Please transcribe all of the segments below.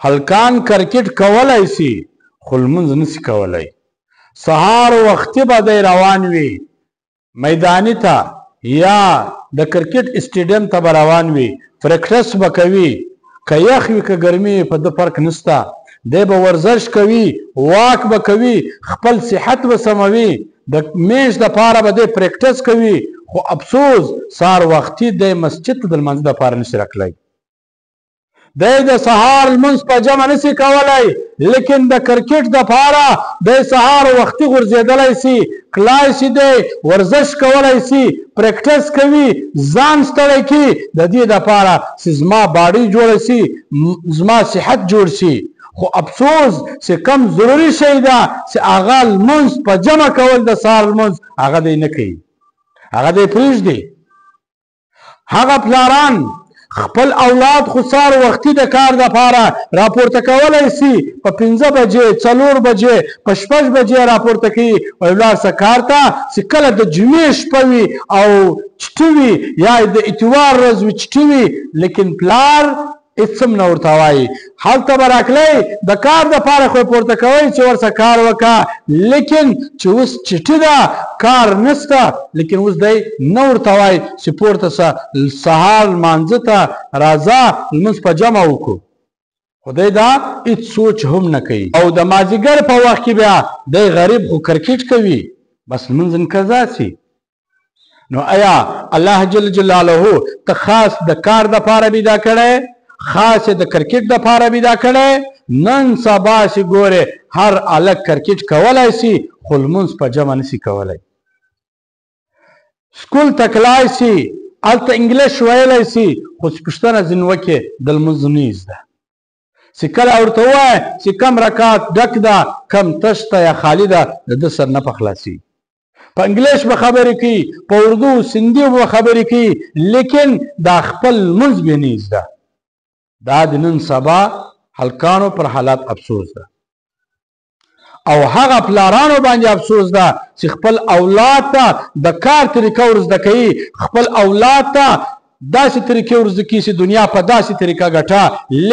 هلکان کرکټ کولای سي خو لمونځ نسي کولی. سهار وختي به دی روان وي میداني ته یا د کرکټ اسټیډیم ته به روان وي، پریکټس به کوي، که یخ وي که ګرمي وي په ده فرق نسته. دی به ورزش کوي، واک به کوي، خپل صحت به سموي، د میش دپاره به دی پریکټس کوي. خو افسوس سهار وختي دی مسجد ته د لمانځه دپاره نشي راتلی. دی د سهار لمونځ په جمع نسي کولی، لیکن د کرکټ دپاره دی سهار وختي غورځېدلی سي، کلای سي دی ورزش کولی سي، پریکټس کوي، ځان ستړی کي د دې دپاره چې زما باډۍ جوړه سي، زما صحت جوړ سي. خو افسوس چې کم ضروري شی ده چې هغه لمونځ په جمع کول د سهار لمونځ هغه دی نه کوي، هغه دی پرېږدي. هغه پلاران خپل اولاد خو سهار وختي د کار دپاره راپورته کولی سي، په 5 بجې 4 بجې په 6 بجې راپورته کوي، وایي ولاړ شه کار ته، چې کله د جمعې شپه وي او چټي وي یا د اتوار ورځ وي چټي وي، لیکن پلار هېڅ هم نه ورته وایي. هلته به راکلی د کار دپاره خو یې پورته کوئ چې ورسه کار وکړه، لیکن چې اوس چټي ده کار نسته، لیکن اوس دی نه ورته وایي چې پورته شه سهار لمانځه ته راځه لمونځ په جمع وکړو. خو دی دا هېڅ سوچ هم نه کوي. او د مازدیګر په وخت کې بیا دی غریب خو کرکټ کوي، بس لمونځ قضا سي. نو آیا الله جل جلاله ته خاص د کار دپاره بیدا کړی، خاص د کرکټ دپاره بیدا کړی؟ نن سبا چې ګورې هر هلک کرکټ کولی سي خو لمونځ په جمع نسي کولی. سکول ته تللی سي، هلته انګلیش ویلی سي، خو چې پوښتنه ځینې وکړې د لمونځ نه یې زده. چې کله ورته ووایه چې کم رکعت ډک ده کم تش ده یا خالي ده د ده سر نه په خلاصي. په انګلیش به خبرې کوي، په اردو سندي به خبرې کوي، لیکن دا خپل لمونځ به نه یې زده. دا د نن سبا هلکانو پر حالات افسوس ده، او هغه پلارانو باندې افسوس ده چې خپل اولاد ته د کار طریقه ورزده کوي، خپل اولاد ته داسې طریقې ورزده کوي چې دنیا په داسې طریقه ګټه،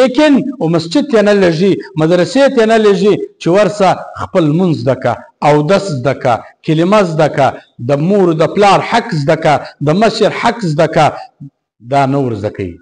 لیکن مسجد ته نه لږي، مدرسې ته نه لږي چې ورسه خپل لمونځ زده که، اودس زده که، کلمه زده که، د مور د پلار حق زده که، د مشر حق زده که، دا نه ورزده کوي.